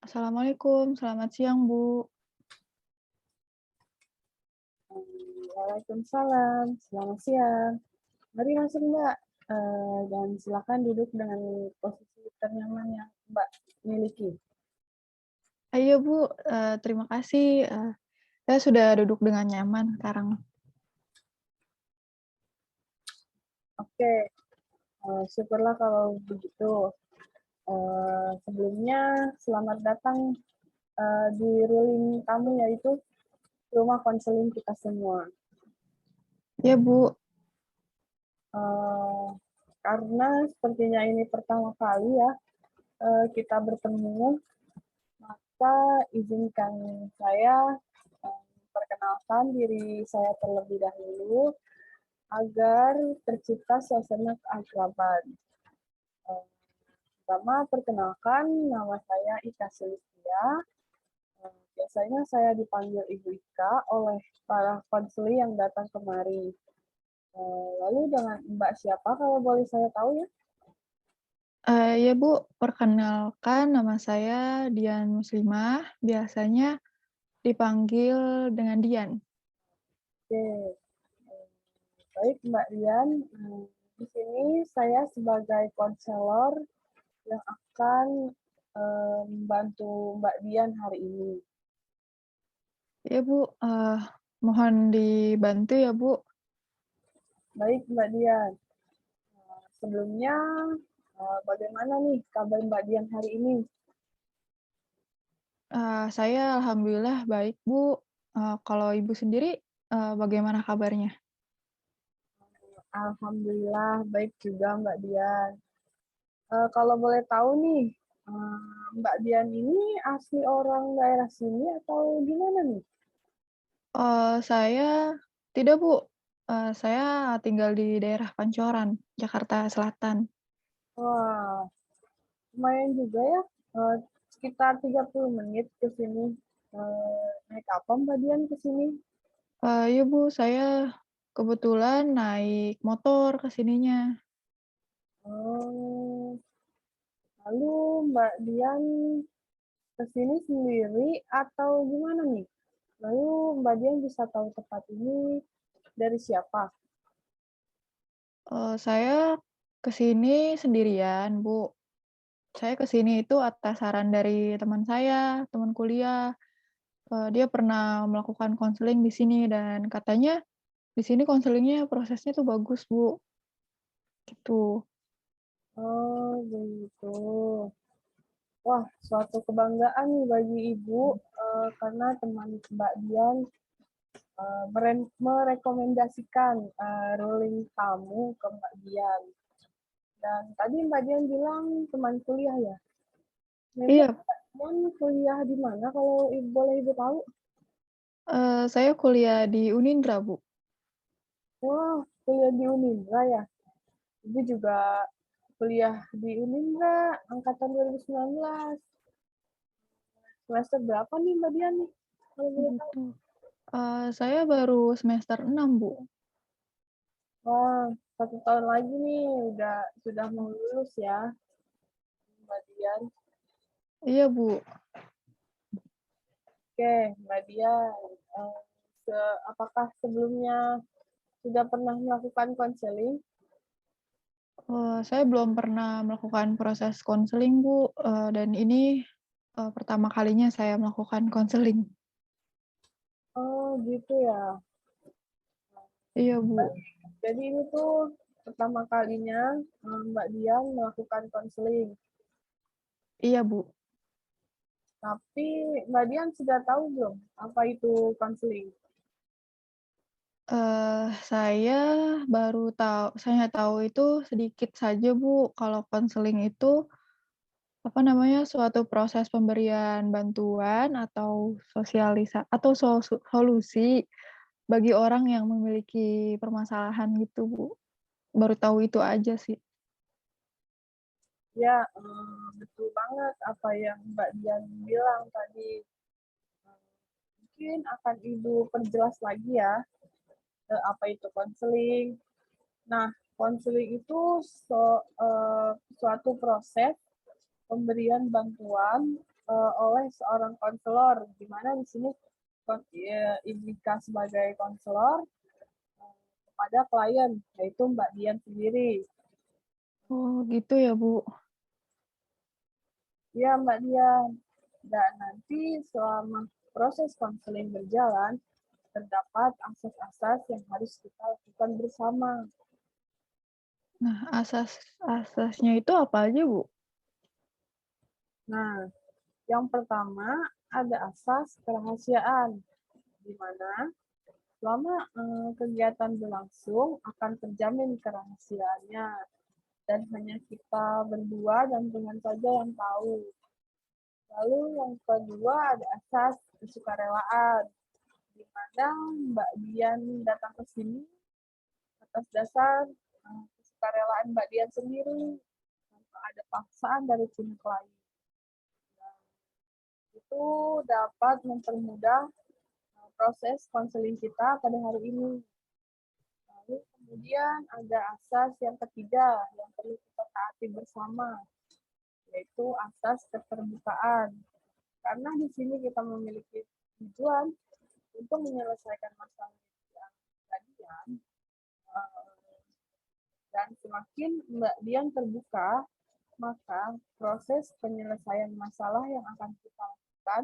Assalamualaikum, selamat siang, Bu. Waalaikumsalam, selamat siang. Mari masuk Mbak, dan silakan duduk dengan posisi ternyaman yang Mbak miliki. Iya, Bu, terima kasih, saya sudah duduk dengan nyaman sekarang. Oke, syukurlah kalau begitu. Sebelumnya selamat datang di ruling tamu yaitu rumah konseling kita semua. Iya, Bu, Eh, karena sepertinya ini pertama kali ya kita bertemu, maka izinkan saya perkenalkan diri saya terlebih dahulu agar tercipta suasana keakraban. Pertama, perkenalkan nama saya Ika Sulistia. Biasanya saya dipanggil Ibu Ika oleh para konseling yang datang kemari. Lalu dengan Mbak siapa kalau boleh saya tahu ya? iya, Bu, perkenalkan nama saya Dian Muslimah, biasanya dipanggil dengan Dian. Oke, baik Mbak Dian. Di sini saya sebagai konselor yang akan membantu Mbak Dian hari ini. Iya, Bu, mohon dibantu ya, Bu. Baik Mbak Dian, sebelumnya bagaimana nih kabar Mbak Dian hari ini? Saya alhamdulillah baik, Bu. Kalau Ibu sendiri, bagaimana kabarnya? Alhamdulillah baik juga Mbak Dian. Kalau boleh tahu nih, Mbak Dian ini asli orang daerah sini atau gimana nih? Saya tidak, Bu, saya tinggal di daerah Pancoran, Jakarta Selatan. Wah, lumayan juga ya, eee, sekitar 30 menit ke sini. Naik apa Mbak Dian ke sini? Iya, Bu, saya kebetulan naik motor ke sininya. Oh, lalu Mbak Dian ke sini sendiri atau gimana nih? Lalu Mbak Dian bisa tahu tempat ini dari siapa? Saya ke sini sendirian, Bu. Saya ke sini itu atas saran dari teman saya, teman kuliah. Dia pernah melakukan konseling di sini dan katanya di sini konselingnya prosesnya tuh bagus, Bu, gitu. Oh, begitu. Wah, suatu kebanggaan nih bagi Ibu, karena teman Mbak Dian merekomendasikan ruling tamu ke Mbak Dian. Dan tadi Mbak Dian bilang teman kuliah ya. Memang Iya, Mbak Dian kuliah di mana kalau boleh Ibu tahu? saya kuliah di Unindra, Bu. Wah, kuliah di Unindra ya. Ibu juga kuliah di Unindra angkatan 2019. Semester berapa nih Mbak Dian nih? Kalau boleh tahu. Gitu. Saya baru semester 6, Bu. Wah, 1 tahun lagi nih sudah mau lulus ya, Mbak Dian. Iya, Bu. Oke, Mbak Dian, eee, apakah sebelumnya sudah pernah melakukan konseling? Saya belum pernah melakukan proses konseling, Bu, dan ini, pertama kalinya saya melakukan konseling. Oh, gitu ya. Iya, Bu. Jadi ini tuh pertama kalinya, Mbak Dian melakukan konseling, Iya, Bu. tapi Mbak Dian sudah tahu belum apa itu konseling? Saya saya tahu itu sedikit saja, Bu, kalau konseling itu, apa namanya, suatu proses pemberian bantuan atau solusi bagi orang yang memiliki permasalahan gitu, Bu. Baru tahu itu aja sih. Ya, betul banget apa yang Mbak Dian bilang tadi. Mungkin akan Ibu perjelas lagi ya, apa itu konseling. Nah, konseling itu suatu proses pemberian bantuan oleh seorang konselor, di mana di sini Ibu Ika sebagai konselor kepada klien, yaitu Mbak Dian sendiri. Oh, gitu ya, Bu? Ya, Mbak Dian. Dan nanti selama proses konseling berjalan, terdapat asas-asas yang harus kita lakukan bersama. Nah, asasnya itu apa aja, Bu? Nah, yang pertama ada asas kerahasiaan, di mana selama kegiatan berlangsung akan terjamin kerahasiaannya dan hanya kita berdua dan Tuhan saja yang tahu. Lalu yang kedua ada asas kesukarelaan, di mana Mbak Dian datang ke sini atas dasar kesukarelaan Mbak Dian sendiri, tanpa ada paksaan dari pihak lain. Itu dapat mempermudah proses konseling kita pada hari ini. Lalu kemudian ada asas yang ketiga yang perlu kita taati bersama, yaitu asas keterbukaan. Karena di sini kita memiliki tujuan untuk menyelesaikan masalah yang kejadian, dan semakin Mbak Dian terbuka, maka proses penyelesaian masalah yang akan kita lakukan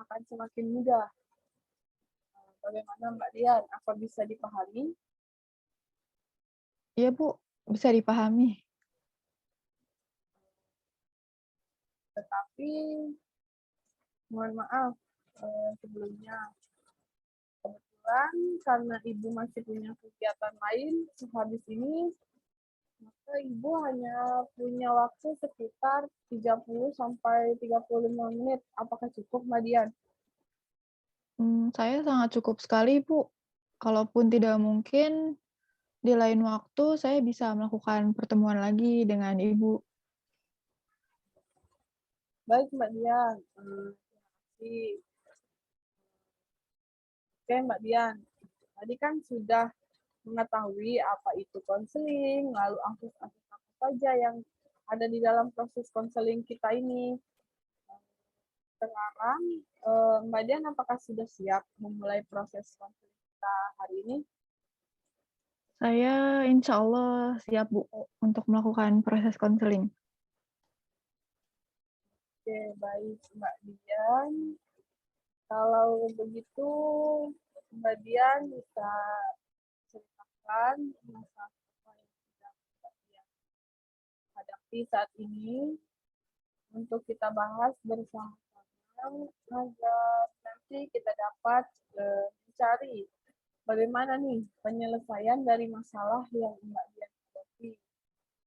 akan semakin mudah. Bagaimana Mbak Dian? Apa bisa dipahami? Iya, Bu, bisa dipahami. Tetapi mohon maaf sebelumnya, kebetulan karena Ibu masih punya kegiatan lain sehabis ini, maka Ibu hanya punya waktu sekitar 30 sampai 35 menit. Apakah cukup, Mbak Dian? Saya sangat cukup sekali, Bu. Kalaupun tidak mungkin, di lain waktu saya bisa melakukan pertemuan lagi dengan Ibu. Baik, Mbak Dian. Terima kasih. Oke, Mbak Dian. Tadi kan sudah mengetahui apa itu konseling, lalu akses-akses apa saja yang ada di dalam proses konseling kita ini. Sekarang, Mbak Dian apakah sudah siap memulai proses konseling kita hari ini? Saya insya Allah siap, Bu, untuk melakukan proses konseling. Oke, baik Mbak Dian. Kalau begitu, Mbak Dian bisa ceritakan masalah apa yang sedang Mbak Dian hadapi saat ini untuk kita bahas bersama-sama agar nanti kita dapat mencari bagaimana nih penyelesaian dari masalah yang Mbak Dian hadapi.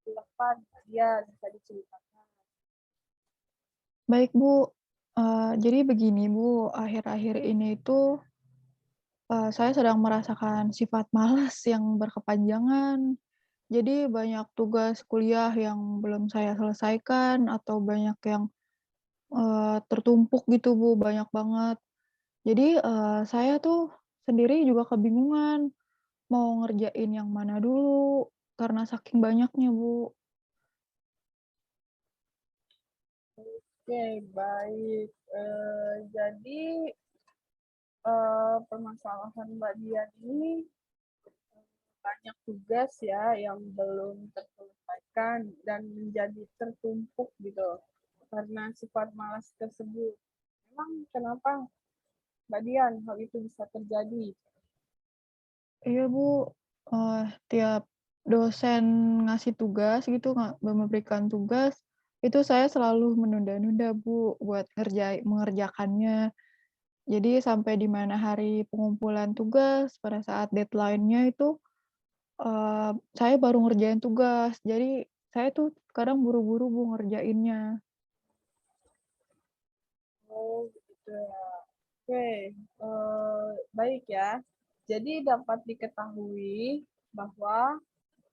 Silakan Mbak Dian bisa diceritakan. Baik, Bu. Jadi begini, Bu, akhir-akhir ini itu, saya sedang merasakan sifat malas yang berkepanjangan. Jadi banyak tugas kuliah yang belum saya selesaikan atau banyak yang, tertumpuk gitu, Bu, banyak banget. Jadi, saya tuh sendiri juga kebingungan mau ngerjain yang mana dulu, karena saking banyaknya, Bu. Oke, baik. Jadi permasalahan Mbak Dian ini banyak tugas ya yang belum terselesaikan dan menjadi tertumpuk gitu karena sifat malas tersebut. Memang kenapa Mbak Dian hal itu bisa terjadi? Iya, Bu, tiap dosen ngasih tugas gitu, memberikan tugas, itu saya selalu menunda-nunda, Bu, buat mengerjakannya. Jadi sampai di mana hari pengumpulan tugas, pada saat deadline-nya itu, saya baru ngerjain tugas. Jadi saya tuh kadang buru-buru, Bu, ngerjainnya. Oh, gitu ya. Oke, baik ya. Jadi dapat diketahui bahwa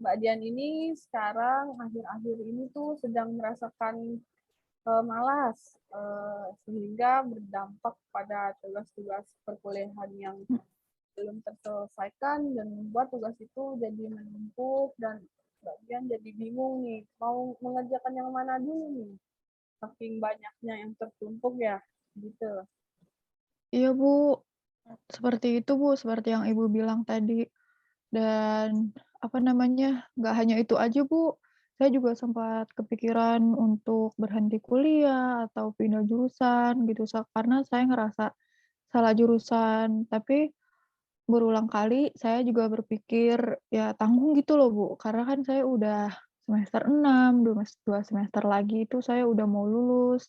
Mbak Dian ini sekarang akhir-akhir ini tuh sedang merasakan malas, sehingga berdampak pada tugas-tugas perkuliahan yang belum terselesaikan dan membuat tugas itu jadi menumpuk dan Mbak Dian jadi bingung nih, mau mengerjakan yang mana dulu nih. saking banyaknya yang tertumpuk ya, gitu. Iya, Bu, seperti itu, Bu, seperti yang Ibu bilang tadi. Dan, apa namanya, nggak hanya itu aja, Bu, saya juga sempat kepikiran untuk berhenti kuliah atau pindah jurusan gitu, karena saya ngerasa salah jurusan. Tapi berulang kali saya juga berpikir, ya tanggung gitu loh, Bu, karena kan saya udah semester 6, 2 semester lagi itu saya udah mau lulus.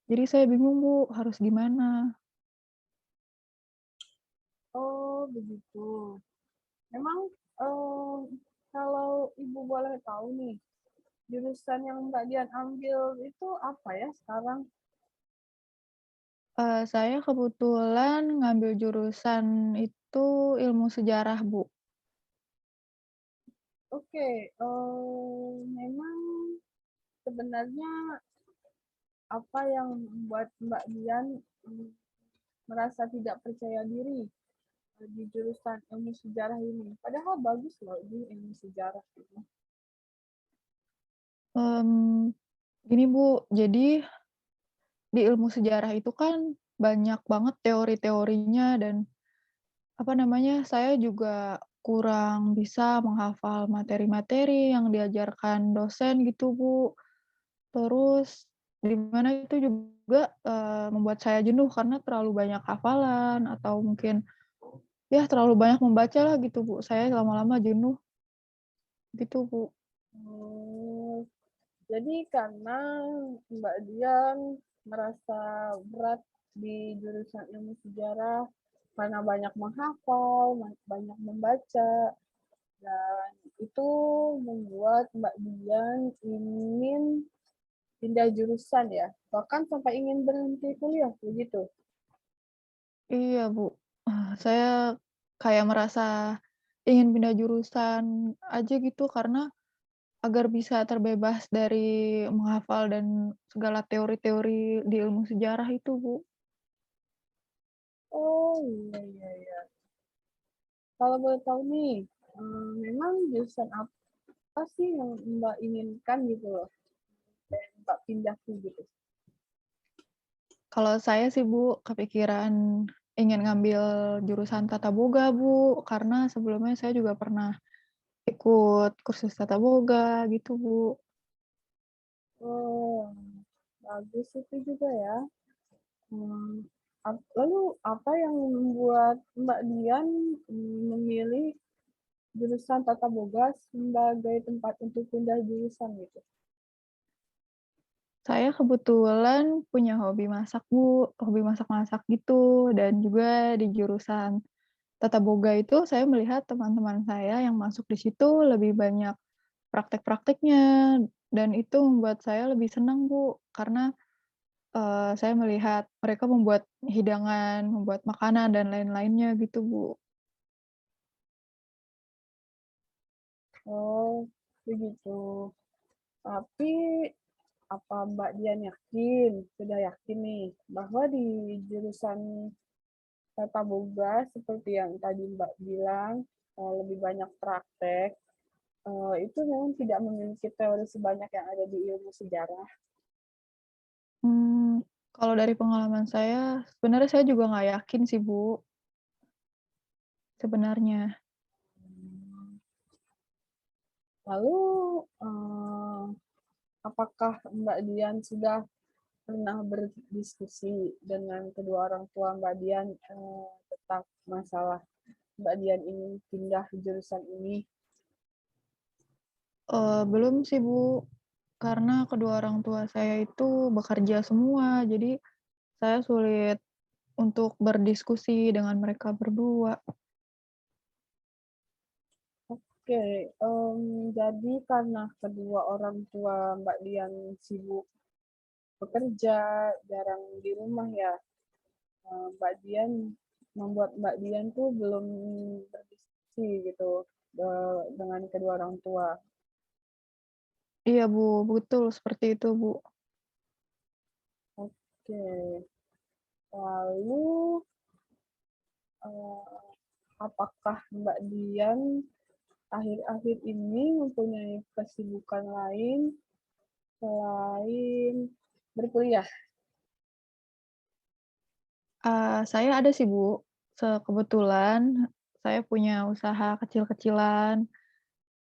Jadi saya bingung, Bu, harus gimana. Oh, begitu. Memang, kalau Ibu boleh tahu nih, jurusan yang Mbak Dian ambil itu apa ya sekarang? Saya kebetulan ngambil jurusan itu ilmu sejarah, Bu. Oke, memang sebenarnya apa yang membuat Mbak Dian merasa tidak percaya diri di jurusan ilmu sejarah ini? Padahal bagus loh di ilmu sejarah ini. Mmm, Gini, Bu, jadi di ilmu sejarah itu kan banyak banget teori-teorinya dan, apa namanya, saya juga kurang bisa menghafal materi-materi yang diajarkan dosen gitu, Bu. Terus di mana itu juga, membuat saya jenuh karena terlalu banyak hafalan atau mungkin, ya terlalu banyak membaca lah gitu, Bu. Saya lama-lama jenuh gitu, Bu. Oh, jadi karena Mbak Dian merasa berat di jurusan ilmu sejarah karena banyak menghafal, banyak membaca, dan itu membuat Mbak Dian ingin pindah jurusan ya, bahkan sampai ingin berhenti kuliah, begitu? Iya, Bu. Saya kayak merasa ingin pindah jurusan aja gitu karena agar bisa terbebas dari menghafal dan segala teori-teori di ilmu sejarah itu, Bu. Oh, iya, iya, iya. Kalau boleh tahu nih, memang jurusan apa sih yang Mbak inginkan gitu loh, dan Mbak pindah ke gitu? Kalau saya sih, Bu, kepikiran ingin ngambil jurusan tata boga, Bu, karena sebelumnya saya juga pernah ikut kursus tata boga gitu, Bu. Oh, bagus itu juga ya. Hmm, lalu apa yang membuat Mbak Dian memilih jurusan Tata Boga sebagai tempat untuk pindah jurusan gitu? Saya kebetulan punya hobi masak, Bu, hobi masak-masak gitu, dan juga di jurusan Tata Boga itu saya melihat teman-teman saya yang masuk di situ lebih banyak praktek-prakteknya, dan itu membuat saya lebih senang, Bu, karena, saya melihat mereka membuat hidangan, membuat makanan, dan lain-lainnya gitu, Bu. Oh, begitu. Tapi apa Mbak Dian yakin, sudah yakin nih, bahwa di jurusan Tata Boga seperti yang tadi Mbak bilang, lebih banyak praktek, itu memang tidak memiliki teori sebanyak yang ada di ilmu sejarah. Mmm, Kalau dari pengalaman saya, sebenarnya saya juga nggak yakin sih, Bu, sebenarnya. Lalu, apakah Mbak Dian sudah pernah berdiskusi dengan kedua orang tua Mbak Dian tentang masalah Mbak Dian ingin pindah jurusan ini? Belum sih, Bu, karena kedua orang tua saya itu bekerja semua, jadi saya sulit untuk berdiskusi dengan mereka berdua. Oke, jadi karena kedua orang tua Mbak Dian sibuk bekerja, jarang di rumah ya, Mbak Dian membuat Mbak Dian tuh belum berdiskusi gitu dengan kedua orang tua. Iya, Bu, betul seperti itu, Bu. Oke, lalu eh, apakah Mbak Dian akhir-akhir ini mempunyai kesibukan lain selain berkuliah? Saya ada sih, Bu. Kebetulan saya punya usaha kecil-kecilan,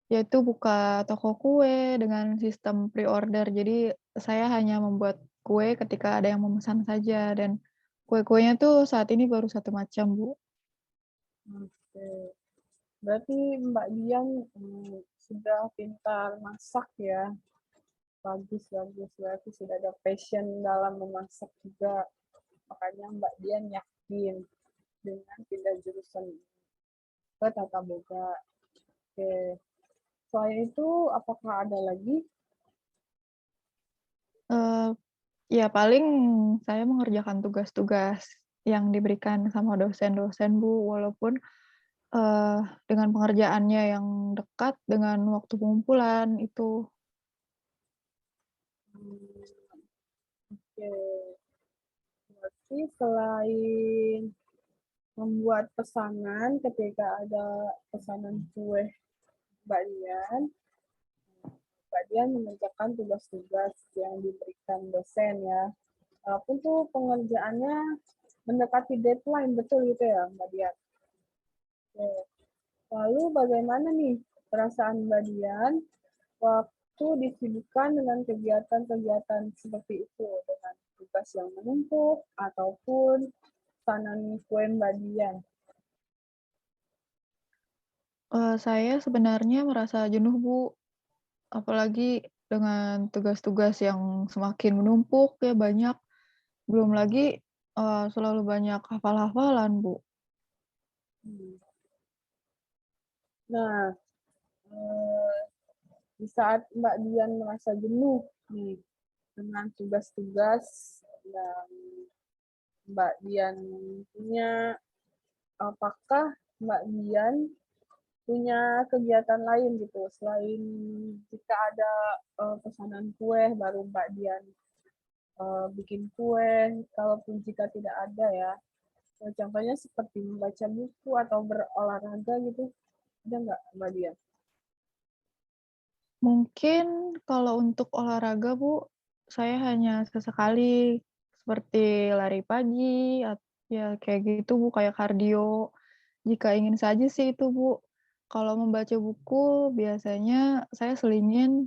yaitu buka toko kue dengan sistem pre-order. Jadi saya hanya membuat kue ketika ada yang memesan saja dan kue-kuenya tuh saat ini baru satu macam, Bu. Oke. Berarti Mbak Dian, sudah pintar masak ya? Bagus bagus, berarti sudah ada passion dalam memasak juga. Makanya Mbak Dian yakin dengan pindah jurusan ke tata boga. Oke. Selain itu, apakah ada lagi? Eee, ya paling saya mengerjakan tugas-tugas yang diberikan sama dosen-dosen, Bu, walaupun, eee, dengan pengerjaannya yang dekat dengan waktu pengumpulan itu. Hmm, oke. Berarti selain membuat pesanan ketika ada pesanan kue Mbak Dian, Mbak Dian mengerjakan tugas-tugas yang diberikan dosen ya. Walaupun tuh pengerjaannya mendekati deadline, betul gitu ya Mbak Dian? Oke. Lalu bagaimana nih perasaan Mbak Dian waktu disibukkan dengan kegiatan-kegiatan seperti itu, dengan tugas yang menumpuk ataupun pesanan kue Mbak Dian? Saya sebenarnya merasa jenuh, Bu, apalagi dengan tugas-tugas yang semakin menumpuk ya banyak, belum lagi, selalu banyak hafal-hafalan, Bu. Hmm. Nah, eh, di saat Mbak Dian merasa jenuh nih dengan tugas-tugas yang Mbak Dian punya, apakah Mbak Dian punya kegiatan lain gitu selain jika ada pesanan kue baru Mbak Dian bikin kue, kalaupun jika tidak ada ya, contohnya seperti membaca buku atau berolahraga gitu, ada nggak Mbak Dian? Mungkin kalau untuk olahraga, Bu, saya hanya sesekali seperti lari pagi, ya kayak gitu, Bu, kayak kardio, jika ingin saja sih itu, Bu. Kalau membaca buku biasanya saya selingin,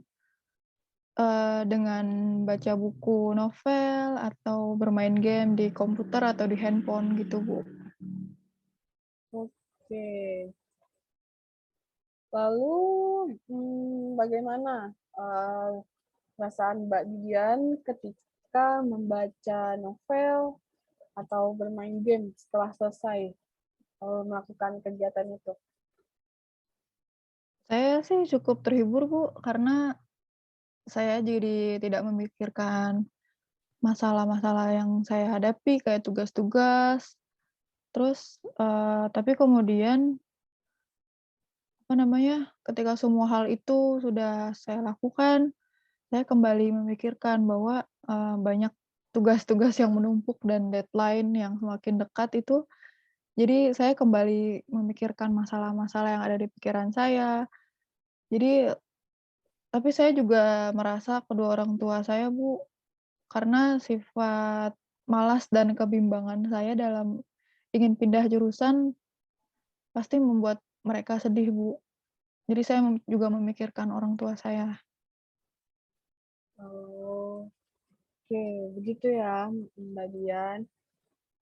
dengan baca buku novel atau bermain game di komputer atau di handphone gitu, Bu. Oke. Lalu bagaimana perasaan Mbak Dian ketika membaca novel atau bermain game setelah selesai melakukan kegiatan itu? Saya sih cukup terhibur, Bu, karena saya jadi tidak memikirkan masalah-masalah yang saya hadapi kayak tugas-tugas, terus, tapi kemudian, apa namanya, ketika semua hal itu sudah saya lakukan, saya kembali memikirkan bahwa, banyak tugas-tugas yang menumpuk dan deadline yang semakin dekat itu, jadi saya kembali memikirkan masalah-masalah yang ada di pikiran saya. Jadi tapi saya juga merasa kedua orang tua saya, Bu, karena sifat malas dan kebimbangan saya dalam ingin pindah jurusan pasti membuat mereka sedih, Bu. Jadi saya juga memikirkan orang tua saya. Oh, oke, begitu ya, Mbak Dian.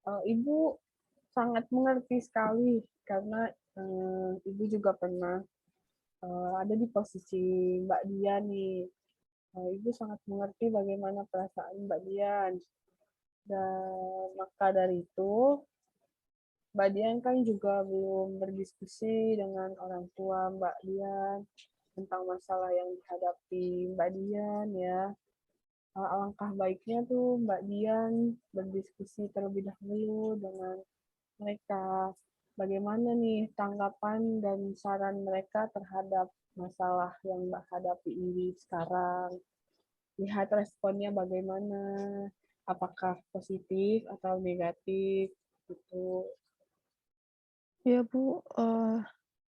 Ibu sangat mengerti sekali karena ibu juga pernah ada di posisi Mbak Dian nih. Ibu sangat mengerti bagaimana perasaan Mbak Dian. Dan maka dari itu, Mbak Dian kan juga belum berdiskusi dengan orang tua Mbak Dian tentang masalah yang dihadapi Mbak Dian ya. Alangkah baiknya tuh Mbak Dian berdiskusi terlebih dahulu dengan mereka. Bagaimana nih tanggapan dan saran mereka terhadap masalah yang Mbak hadapi ini sekarang? Lihat responnya bagaimana? Apakah positif atau negatif? Gitu. Iya, Bu,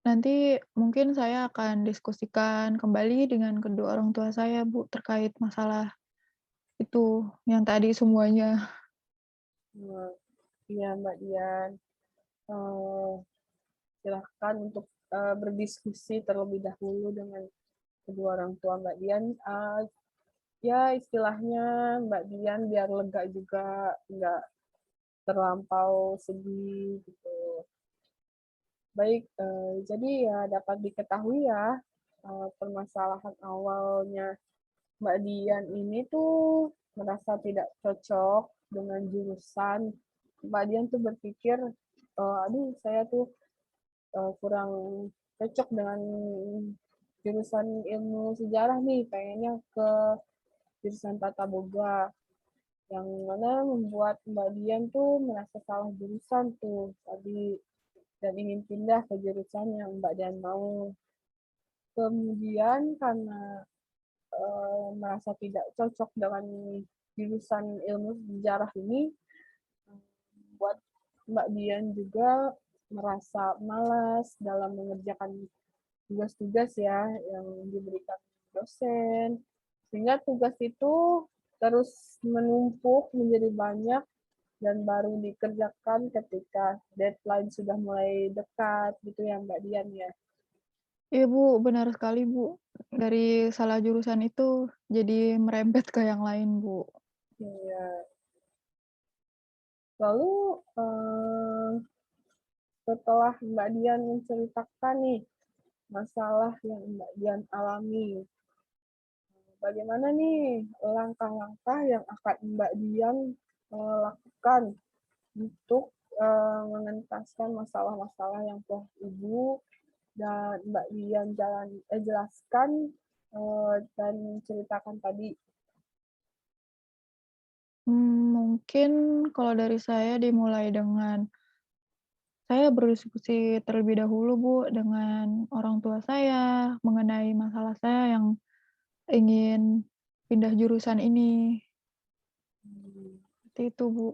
nanti mungkin saya akan diskusikan kembali dengan kedua orang tua saya, Bu, terkait masalah Itu, yang tadi semuanya. Nah, iya Mbak Dian, eee, silahkan untuk, berdiskusi terlebih dahulu dengan kedua orang tua Mbak Dian, ya istilahnya Mbak Dian biar lega juga, nggak terlampau sedih gitu. Baik, jadi ya dapat diketahui ya, permasalahan awalnya Mbak Dian ini tuh merasa tidak cocok dengan jurusan. Mbak Dian tuh berpikir, "Aduh saya tuh, kurang cocok dengan jurusan ilmu sejarah nih, pengennya ke jurusan tata boga." Yang mana membuat Mbak Dian tuh merasa salah jurusan tuh tadi dan ingin pindah ke jurusan yang Mbak Dian mau. Kemudian karena merasa tidak cocok dengan jurusan ilmu sejarah ini, buat Mbak Dian juga merasa malas dalam mengerjakan tugas-tugas ya yang diberikan dosen, sehingga tugas itu terus menumpuk menjadi banyak dan baru dikerjakan ketika deadline sudah mulai dekat gitu ya Mbak Dian ya. Iya, Bu, benar sekali, Bu. Dari salah jurusan itu jadi merembet ke yang lain, Bu. Iya. Lalu setelah Mbak Dian menceritakan nih masalah yang Mbak Dian alami, bagaimana nih langkah-langkah yang akan Mbak Dian lakukan untuk mengentaskan masalah-masalah yang telah Ibu dan Mbak Dian jelaskan dan ceritakan tadi? Mungkin kalau dari saya dimulai dengan saya berdiskusi terlebih dahulu, Bu, dengan orang tua saya mengenai masalah saya yang ingin pindah jurusan ini, Hmm. seperti itu, Bu.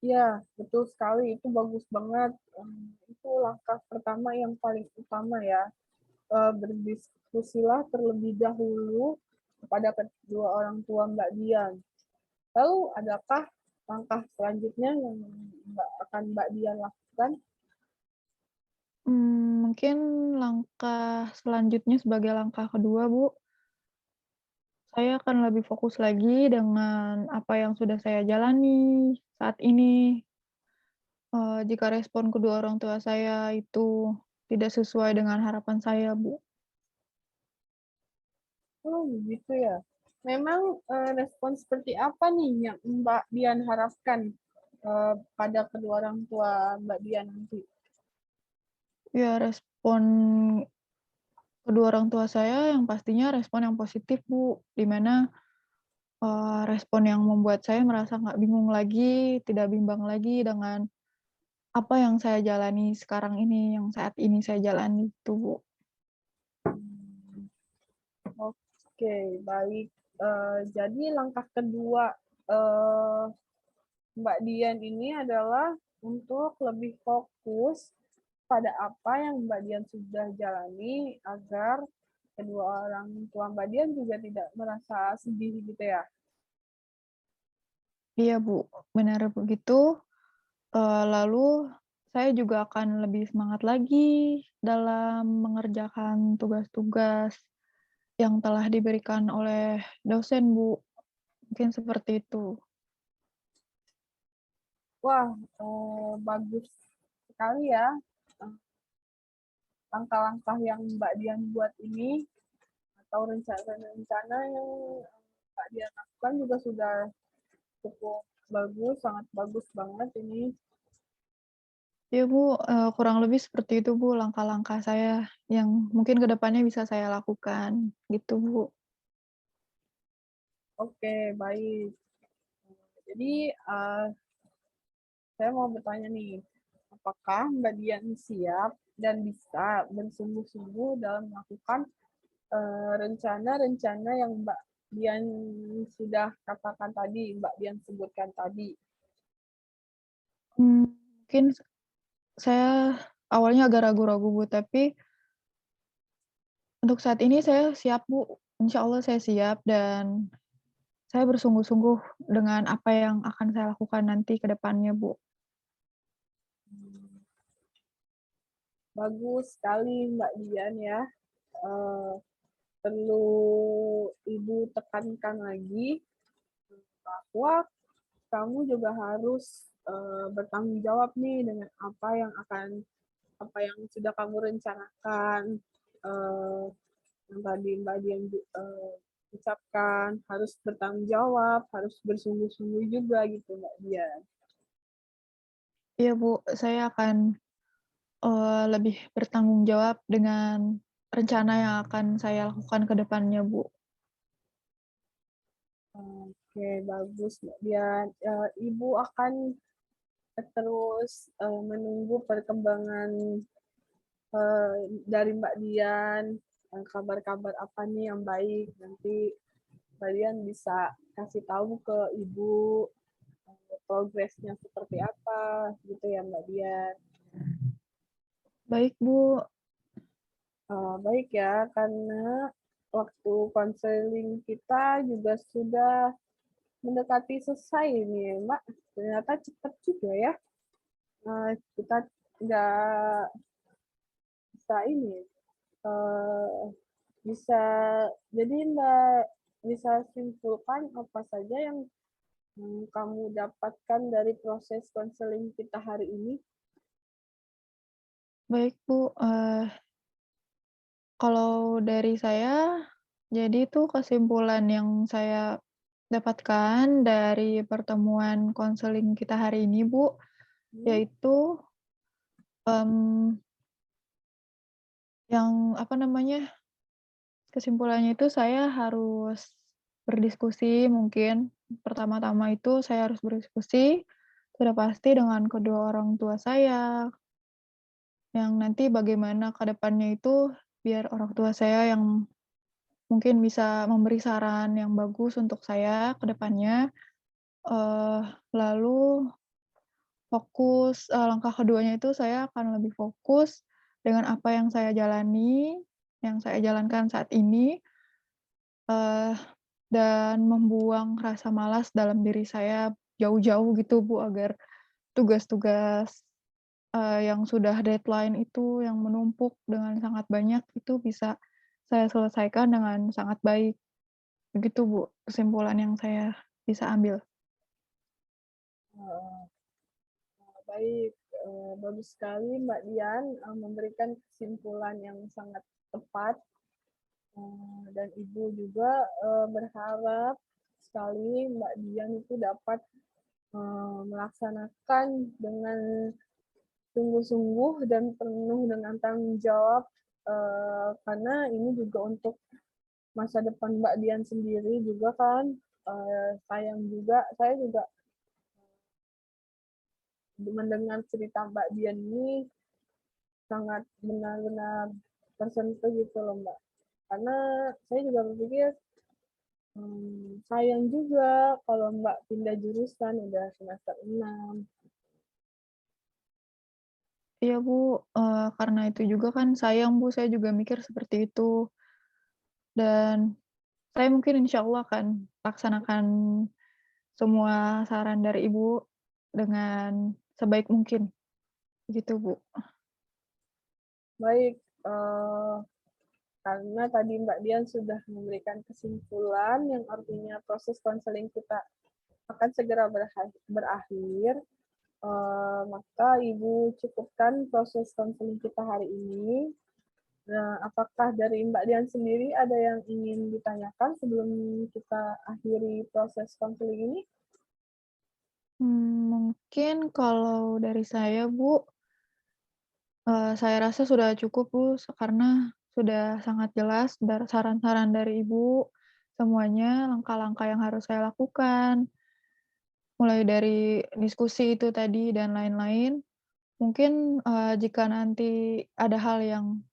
Iya, betul sekali. Itu bagus banget. Itu langkah pertama yang paling utama ya. Berdiskusilah terlebih dahulu kepada kedua orang tua Mbak Dian. Lalu adakah langkah selanjutnya yang akan Mbak Dian lakukan? Mungkin langkah selanjutnya sebagai langkah kedua, Bu, saya akan lebih fokus lagi dengan apa yang sudah saya jalani saat ini. Jika respon kedua orang tua saya itu tidak sesuai dengan harapan saya, Bu. Oh, begitu ya. Memang respon seperti apa nih yang Mbak Dian harapkan pada kedua orang tua Mbak Dian nanti? Ya respon kedua orang tua saya yang pastinya respon yang positif, Bu, di mana, respon yang membuat saya merasa nggak bingung lagi, tidak bimbang lagi dengan apa yang saya jalani sekarang ini, yang saat ini saya jalani itu, Bu. Oke, baik. Jadi langkah kedua eh, Mbak Dian ini adalah untuk lebih fokus pada apa yang Mbak Dian sudah jalani agar kedua orang tua Mbak Dian juga tidak merasa sedih gitu ya. Iya, Bu, benar begitu, lalu saya juga akan lebih semangat lagi dalam mengerjakan tugas-tugas yang telah diberikan oleh dosen, Bu, mungkin seperti itu. Wah, bagus sekali ya langkah-langkah yang Mbak Dian buat ini atau rencana-rencana yang Mbak Dian lakukan juga sudah cukup bagus, sangat bagus banget ini. Iya, Bu, kurang lebih seperti itu, Bu, langkah-langkah saya yang mungkin ke depannya bisa saya lakukan, gitu, Bu. Oke, baik. Jadi saya mau bertanya nih, apakah Mbak Dian siap dan bisa bersungguh-sungguh dalam melakukan rencana-rencana yang Mbak Dian sudah katakan tadi, Mbak Dian sebutkan tadi? Mungkin saya awalnya agak ragu-ragu, Bu, tapi untuk saat ini saya siap, Bu. Insya Allah saya siap dan saya bersungguh-sungguh dengan apa yang akan saya lakukan nanti ke depannya, Bu. Mmm, bagus sekali Mbak Dian ya, eee, perlu Ibu tekankan lagi bahwa kamu juga harus, bertanggung jawab nih dengan apa yang sudah kamu rencanakan, eee, yang tadi Mbak Dian ucapkan, harus bertanggung jawab, harus bersungguh-sungguh juga gitu Mbak Dian. Iya, Bu, saya akan, lebih bertanggung jawab dengan rencana yang akan saya lakukan ke depannya, Bu. Oke, bagus Mbak Dian. Ibu akan terus, menunggu perkembangan, dari Mbak Dian, kabar-kabar apa nih yang baik, nanti Mbak Dian bisa kasih tahu ke Ibu, progresnya seperti apa, gitu ya Mbak Dian. Baik, Bu. Baik ya, karena waktu konseling kita juga sudah mendekati selesai nih Mbak, ternyata cepat juga ya, kita nggak bisa ini, eee, bisa jadi Mbak bisa simpulkan apa saja yang, kamu dapatkan dari proses konseling kita hari ini? Baik, Bu, kalau dari saya, jadi itu kesimpulan yang saya dapatkan dari pertemuan konseling kita hari ini, Bu, Hmm, yaitu, mmm, yang apa namanya, kesimpulannya itu saya harus berdiskusi mungkin, pertama-tama itu saya harus berdiskusi, sudah pasti dengan kedua orang tua saya, yang nanti bagaimana ke depannya itu biar orang tua saya yang mungkin bisa memberi saran yang bagus untuk saya ke depannya, eee, lalu langkah keduanya itu saya akan lebih fokus dengan apa yang saya jalani, yang saya jalankan saat ini, eee, dan membuang rasa malas dalam diri saya jauh-jauh gitu, Bu, agar tugas-tugas, yang sudah deadline itu yang menumpuk dengan sangat banyak itu bisa saya selesaikan dengan sangat baik. Begitu, Bu, kesimpulan yang saya bisa ambil. heeh. Baik, bagus sekali Mbak Dian, memberikan kesimpulan yang sangat tepat, dan Ibu juga, berharap sekali Mbak Dian itu dapat, melaksanakan dengan sungguh-sungguh dan penuh dengan tanggung jawab, karena ini juga untuk masa depan Mbak Dian sendiri juga kan, sayang juga saya juga mendengar cerita Mbak Dian ini sangat benar-benar tersentuh gitu loh, Mbak. Karena saya juga berpikir, sayang juga kalau Mbak pindah jurusan udah semester 6. Iya, Bu, karena itu juga kan sayang, Bu, saya juga mikir seperti itu. Dan saya mungkin insya Allah akan laksanakan semua saran dari Ibu dengan sebaik mungkin, gitu, Bu. Baik, karena tadi Mbak Dian sudah memberikan kesimpulan yang artinya proses konseling kita akan segera berakhir, maka Ibu cukupkan proses konseling kita hari ini. Nah, apakah dari Mbak Dian sendiri ada yang ingin ditanyakan sebelum kita akhiri proses konseling ini? Mungkin kalau dari saya, Bu, saya rasa sudah cukup, Bu, karena sudah sangat jelas saran-saran dari Ibu, semuanya langkah-langkah yang harus saya lakukan, mulai dari diskusi itu tadi dan lain-lain. Mungkin, jika nanti ada hal yang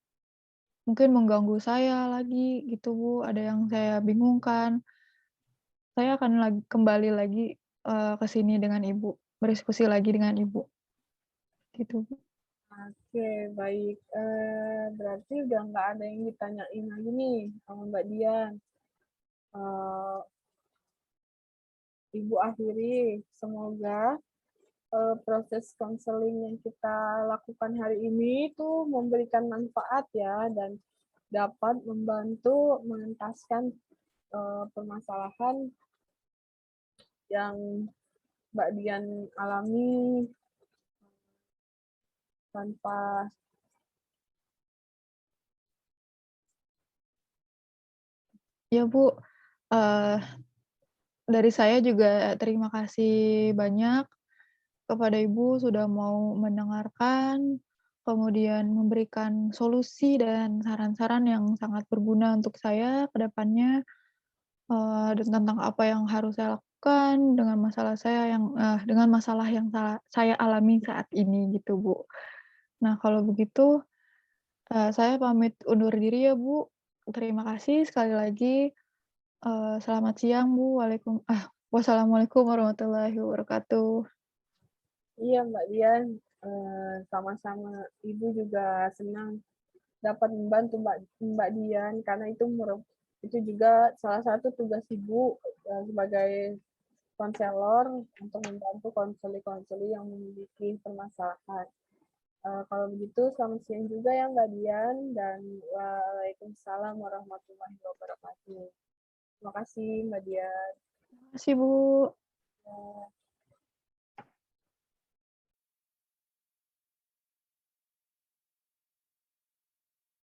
mungkin mengganggu saya lagi gitu, Bu, ada yang saya bingungkan, saya akan kembali lagi, ke sini dengan Ibu, berdiskusi lagi dengan Ibu, gitu, Bu. Oke, baik. Berarti udah nggak ada yang ditanyain lagi nih sama Mbak Dian. Eee, Ibu akhiri. Semoga proses konseling yang kita lakukan hari ini itu memberikan manfaat ya dan dapat membantu mengentaskan permasalahan yang Mbak Dian alami tanpa. Ya, Bu, eee, dari saya juga terima kasih banyak kepada Ibu sudah mau mendengarkan, kemudian memberikan solusi dan saran-saran yang sangat berguna untuk saya ke depannya, dan tentang apa yang harus saya lakukan dengan masalah yang saya alami saat ini gitu, Bu. Nah, kalau begitu, saya pamit undur diri ya, Bu. Terima kasih sekali lagi. Selamat siang, Bu. Wassalamualaikum warahmatullahi wabarakatuh. Iya Mbak Dian, sama-sama. Ibu juga senang dapat membantu Mbak Dian karena itu juga salah satu tugas Ibu sebagai konselor untuk membantu konseli-konseli yang memiliki permasalahan. Kalau begitu, selamat siang juga ya Mbak Dian, dan waalaikumsalam warahmatullahi wabarakatuh. Terima kasih Mbak Dian. Terima kasih, Bu. Ya.